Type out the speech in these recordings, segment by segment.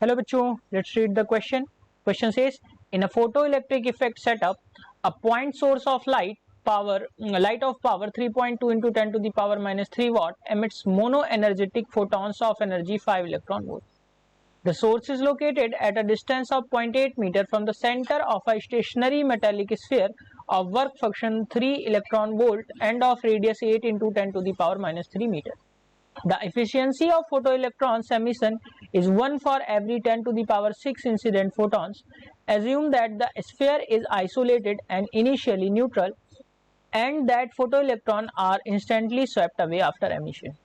Hello bachcho, let's read the question. Question says, in a photoelectric effect setup, a point source of light of power 3.2 into 10 to the power minus 3 watt emits monoenergetic photons of energy 5 electron volt. The source is located at a distance of 0.8 meter from the center of a stationary metallic sphere of work function 3 electron volt and of radius 8 into 10 to the power minus 3 meter. The efficiency of photoelectrons emission is 1 for every 10 to the power 6 incident photons. Assume that the sphere is isolated and initially neutral and that photoelectrons are instantly swept away after emission.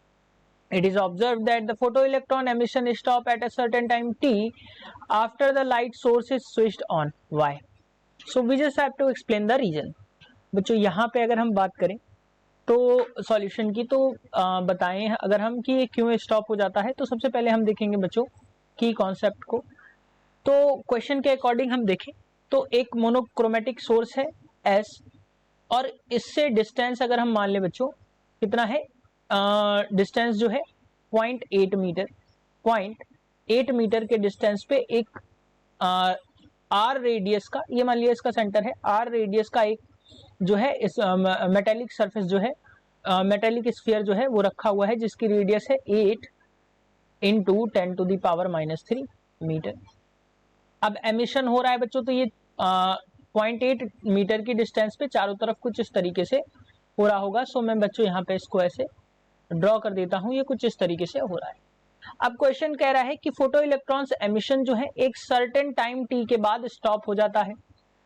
It is observed that the photoelectron emission stops at a certain time t after the light source is switched on. Why? So we just have to explain the reason. बच्चों यहाँ पे अगर हम बात करें तो solution की तो बताएं अगर हम कि ये क्यों स्टॉप हो जाता है, तो सबसे पहले हम देखेंगे बच्चों की कॉन्सेप्ट को। तो क्वेश्चन के अकॉर्डिंग हम देखें तो एक मोनोक्रोमेटिक सोर्स है एस और इससे डिस्टेंस अगर हम मान ले बच्चों कितना है, डिस्टेंस जो है 0.8 मीटर, 0.8 मीटर के डिस्टेंस पे एक आर रेडियस का, ये मान लिया इसका सेंटर है, आर रेडियस का एक जो है इस मेटेलिक सरफेस जो है, मेटेलिक स्फीयर जो है वो रखा हुआ है जिसकी रेडियस है 8 into 10 to the power minus 3 metre. अब एमिशन हो रहा है बच्चों तो ये 0.8 मीटर की डिस्टेंस पे चारों तरफ कुछ इस तरीके से हो रहा होगा। सो मैं बच्चों यहाँ पे इसको ऐसे ड्रॉ कर देता हूँ, ये कुछ इस तरीके से हो रहा है। अब क्वेश्चन कह रहा है कि फोटो इलेक्ट्रॉन्स एमिशन जो है एक सर्टेन टाइम टी के बाद स्टॉप हो जाता है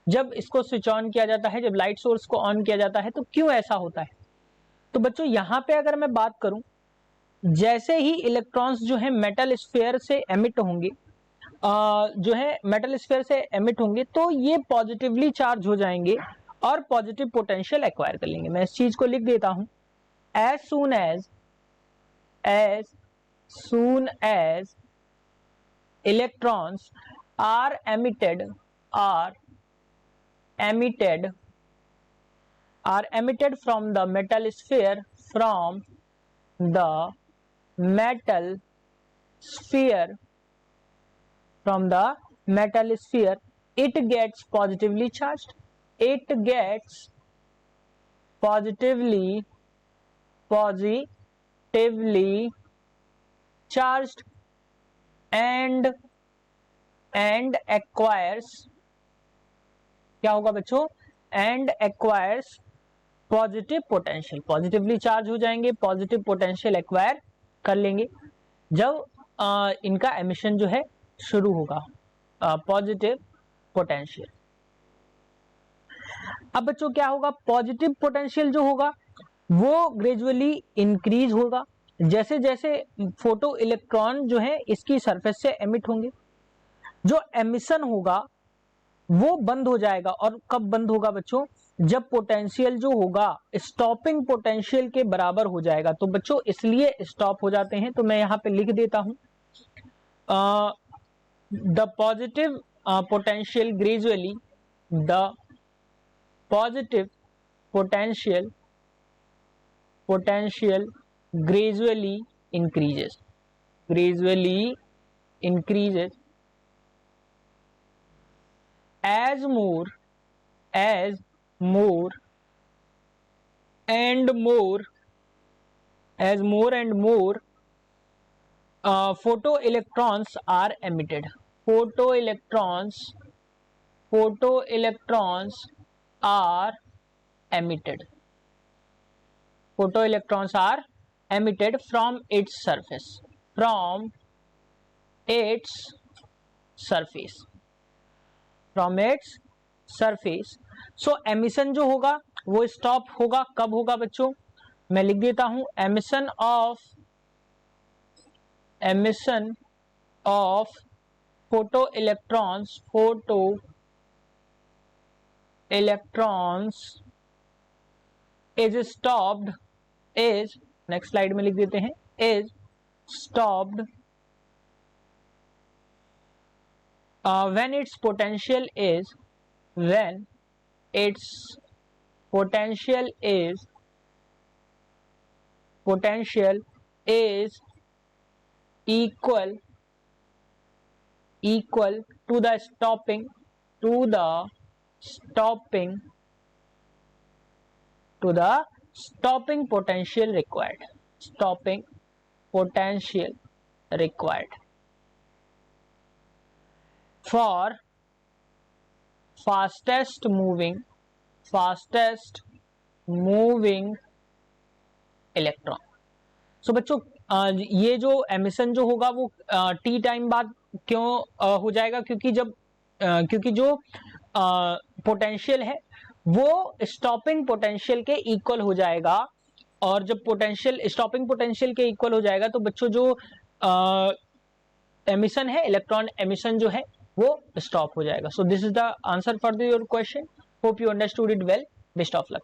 जब इसको स्विच ऑन किया जाता है, जब लाइट सोर्स को ऑन किया जाता है, तो क्यों ऐसा होता है। तो बच्चों यहाँ पे अगर मैं बात करूं, जैसे ही इलेक्ट्रॉन्स जो है मेटल स्फीयर से एमिट होंगे, जो है मेटल स्फीयर से एमिट होंगे तो ये पॉजिटिवली चार्ज हो जाएंगे और पॉजिटिव पोटेंशियल एक्वायर कर लेंगे। मैं इस चीज को लिख देता हूं, as soon as electrons are emitted from the metal sphere, it gets positively charged, charged and acquires, क्या होगा बच्चों, and acquires positive potential, positively charge हो जाएंगे, पॉजिटिव पोटेंशियल एक्वायर कर लेंगे जब इनका एमिशन जो है शुरू होगा, पॉजिटिव पोटेंशियल। अब बच्चों क्या होगा, पॉजिटिव पोटेंशियल जो होगा वो ग्रेजुअली इंक्रीज होगा जैसे जैसे फोटो इलेक्ट्रॉन जो है इसकी सरफेस से एमिट होंगे। जो एमिशन होगा वो बंद हो जाएगा, और कब बंद होगा बच्चों, जब पोटेंशियल जो होगा स्टॉपिंग पोटेंशियल के बराबर हो जाएगा। तो बच्चों इसलिए स्टॉप हो जाते हैं। तो मैं यहां पे लिख देता हूं, the positive potential gradually, the positive potential gradually increases as more and more photoelectrons are emitted. Photoelectrons are emitted. Photoelectrons are emitted from its surface. From its surface. So emission जो होगा वो stop होगा, कब होगा बच्चों, मैं लिख देता हूं, emission of photoelectrons is stopped, is, next slide में लिख देते हैं, is stopped when its potential is equal equal to the stopping potential required. Stopping potential required for fastest moving electron. So बच्चों ये जो एमिशन जो होगा वो टी टाइम बाद क्यों हो जाएगा, क्योंकि जो पोटेंशियल है वो स्टॉपिंग पोटेंशियल के इक्वल हो जाएगा. और जब पोटेंशियल स्टॉपिंग पोटेंशियल के इक्वल हो जाएगा तो बच्चों जो एमिशन है, इलेक्ट्रॉन एमिशन जो है वो स्टॉप हो जाएगा. So this is the answer for your question. Hope you understood it well. Best of luck.